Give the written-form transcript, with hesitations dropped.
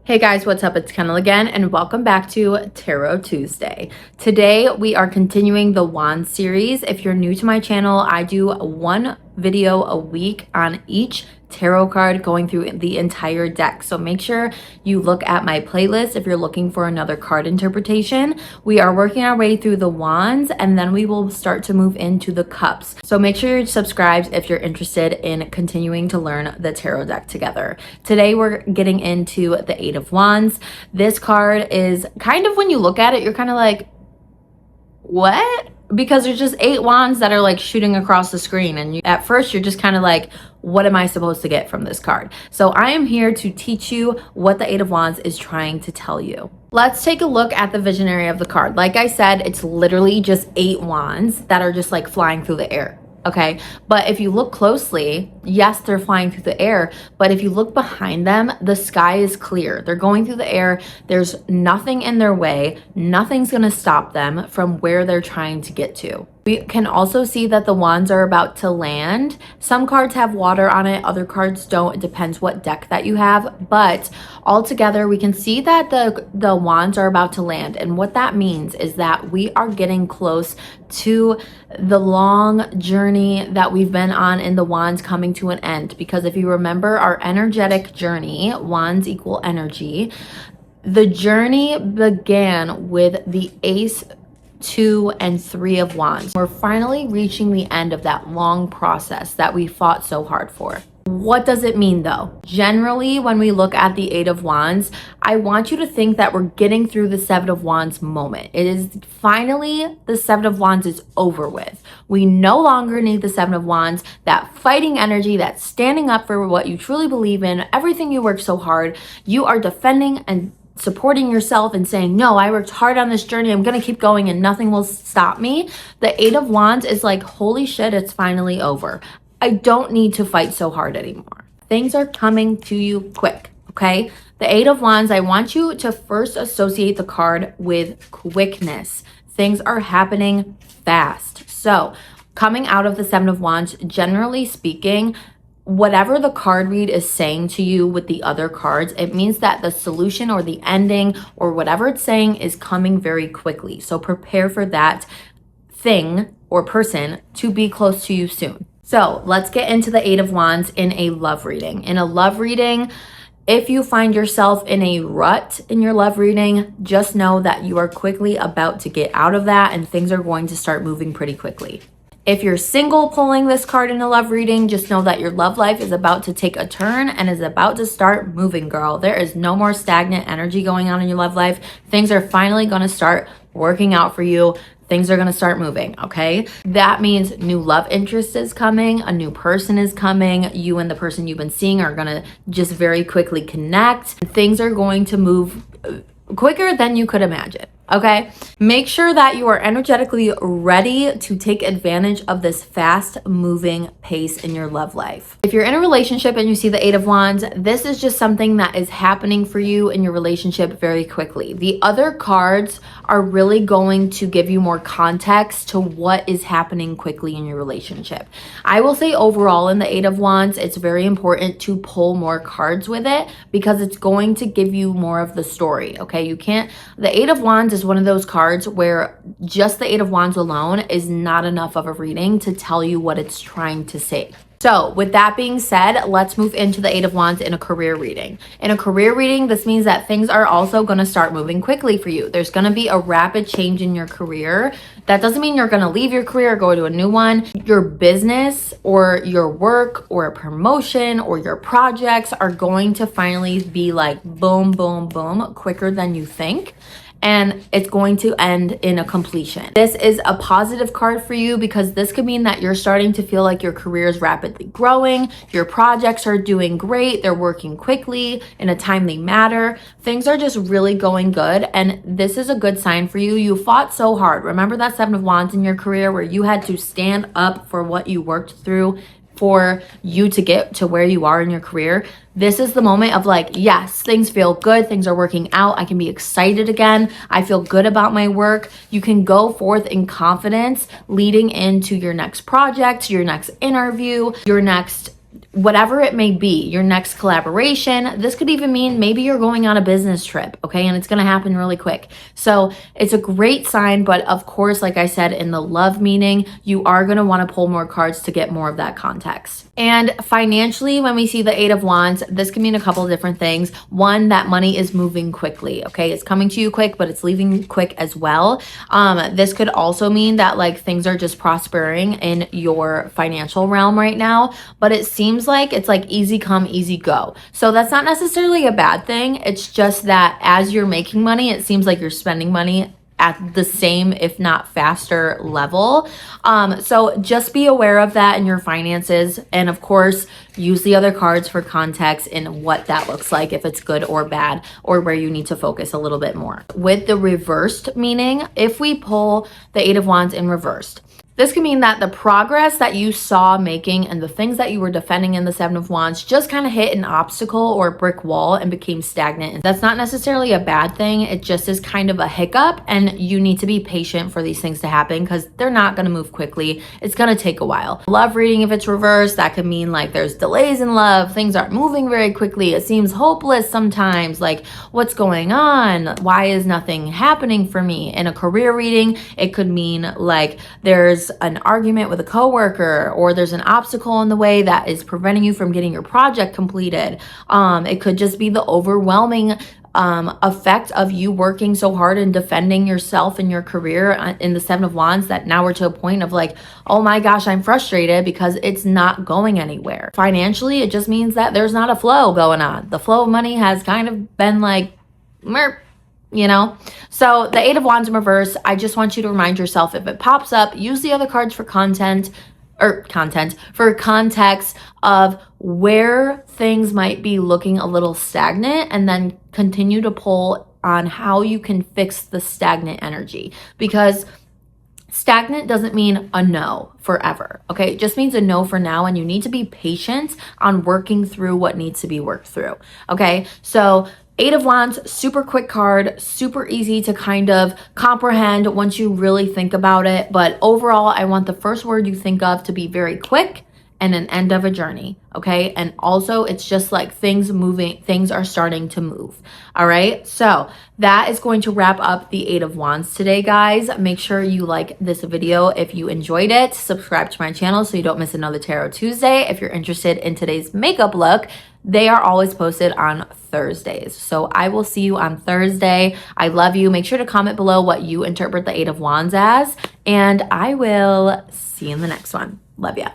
Hey guys, what's up? It's Kendall again, and welcome back to Tarot Tuesday. Today, we are continuing the Wand series. If you're new to my channel, I do one video a week on each tarot card going through the entire deck. So make sure you look at my playlist if you're looking for another card interpretation. We are working our way through the wands and then we will start to move into the cups. So make sure you're subscribed if you're interested in continuing to learn the tarot deck together. Today we're getting into the Eight of Wands. This card is kind of, when you look at it, you're kind of like, what? Because there's just 8 wands that are like shooting across the screen, and at first you're just kind of like, what am I supposed to get from this card? So I am here to teach you what the Eight of Wands is trying to tell you. Let's take a look at the visionary of the card. Like I said, it's literally just 8 wands that are just like flying through the air. Okay, but if you look closely, yes, they're flying through the air, but if you look behind them, the sky is clear. They're going through the air. There's nothing in their way. Nothing's going to stop them from where they're trying to get to. We can also see that the wands are about to land. Some cards have water on it, other cards don't. It depends what deck that you have, but altogether we can see that the wands are about to land. And what that means is that we are getting close to the long journey that we've been on in the wands coming to an end. Because if you remember our energetic journey, wands equal energy, the journey began with the Ace, 2 and 3 of Wands. We're finally reaching the end of that long process that we fought so hard for. What does it mean though? Generally, when we look at the Eight of Wands, I want you to think that we're getting through the Seven of Wands moment. It is finally, the Seven of Wands is over with. We no longer need the Seven of Wands, that fighting energy, that standing up for what you truly believe in, everything you work so hard. You are defending and supporting yourself and saying, no, I worked hard on this journey. I'm going to keep going and nothing will stop me. The Eight of Wands is like, holy shit, it's finally over. I don't need to fight so hard anymore. Things are coming to you quick, okay? The Eight of Wands, I want you to first associate the card with quickness. Things are happening fast. So coming out of the Seven of Wands, generally speaking, whatever the card read is saying to you with the other cards, it means that the solution or the ending or whatever it's saying is coming very quickly. So prepare for that thing or person to be close to you soon. So let's get into the Eight of Wands in a love reading. In a love reading, if you find yourself in a rut in your love reading, just know that you are quickly about to get out of that and things are going to start moving pretty quickly. If you're single pulling this card in a love reading, just know that your love life is about to take a turn and is about to start moving, girl. There is no more stagnant energy going on in your love life. Things are finally going to start working out for you. Things are going to start moving, okay? That means new love interest is coming. A new person is coming. You and the person you've been seeing are going to just very quickly connect. Things are going to move quicker than you could imagine. Okay, make sure that you are energetically ready to take advantage of this fast moving pace in your love life. If you're in a relationship and you see the Eight of Wands, this is just something that is happening for you in your relationship very quickly. The other cards are really going to give you more context to what is happening quickly in your relationship. I will say overall in the Eight of Wands, it's very important to pull more cards with it because it's going to give you more of the story. Okay, the Eight of Wands is one of those cards where just the Eight of Wands alone is not enough of a reading to tell you what it's trying to say. So with that being said, let's move into the Eight of Wands in a career reading. In a career reading, this means that things are also going to start moving quickly for you. There's going to be a rapid change in your career. That doesn't mean you're going to leave your career or go to a new one. Your business or your work or a promotion or your projects are going to finally be like boom, boom, boom, quicker than you think. And it's going to end in a completion. This is a positive card for you because this could mean that you're starting to feel like your career is rapidly growing, your projects are doing great, they're working quickly in a timely manner. Things are just really going good, and this is a good sign for you. You fought so hard. Remember that Seven of Wands in your career where you had to stand up for what you worked through for you to get to where you are in your career. This is the moment of like, yes, things feel good. Things are working out. I can be excited again. I feel good about my work. You can go forth in confidence leading into your next project, your next interview, your next whatever it may be, your next collaboration. This could even mean maybe you're going on a business trip, okay? And it's going to happen really quick. So it's a great sign, but of course, like I said, in the love meaning, you are going to want to pull more cards to get more of that context. And financially, when we see the Eight of Wands, this can mean a couple of different things. One, that money is moving quickly, okay? It's coming to you quick, but it's leaving quick as well. This could also mean that like things are just prospering in your financial realm right now, but it seems like it's like easy come, easy go. So that's not necessarily a bad thing. It's just that as you're making money, it seems like you're spending money at the same, if not faster level. So just be aware of that in your finances. And of course, use the other cards for context in what that looks like, if it's good or bad, or where you need to focus a little bit more. With the reversed meaning, if we pull the Eight of Wands in reversed, this can mean that the progress that you saw making and the things that you were defending in the Seven of Wands just kind of hit an obstacle or a brick wall and became stagnant. And that's not necessarily a bad thing. It just is kind of a hiccup, and you need to be patient for these things to happen because they're not going to move quickly. It's going to take a while. Love reading, if it's reversed, that could mean like there's delays in love. Things aren't moving very quickly. It seems hopeless sometimes. Like, what's going on? Why is nothing happening for me? In a career reading, it could mean like there's an argument with a coworker, or there's an obstacle in the way that is preventing you from getting your project completed. It could just be the overwhelming effect of you working so hard and defending yourself and your career in the Seven of Wands that now we're to a point of like, oh my gosh, I'm frustrated because it's not going anywhere. Financially, it just means that there's not a flow going on. The flow of money has kind of been like, merp, you know? So the Eight of Wands in reverse, I just want you to remind yourself, if it pops up, use the other cards for for context of where things might be looking a little stagnant, and then continue to pull on how you can fix the stagnant energy, because stagnant doesn't mean a no forever, okay? It just means a no for now, and you need to be patient on working through what needs to be worked through, okay? So Eight of Wands, super quick card, super easy to kind of comprehend once you really think about it. But overall, I want the first word you think of to be very quick and an end of a journey, okay? And also, it's just like things are starting to move, all right? So that is going to wrap up the Eight of Wands today, guys. Make sure you like this video if you enjoyed it. Subscribe to my channel so you don't miss another Tarot Tuesday. If you're interested in today's makeup look, they are always posted on Thursdays. So I will see you on Thursday. I love you. Make sure to comment below what you interpret the Eight of Wands as, and I will see you in the next one. Love ya.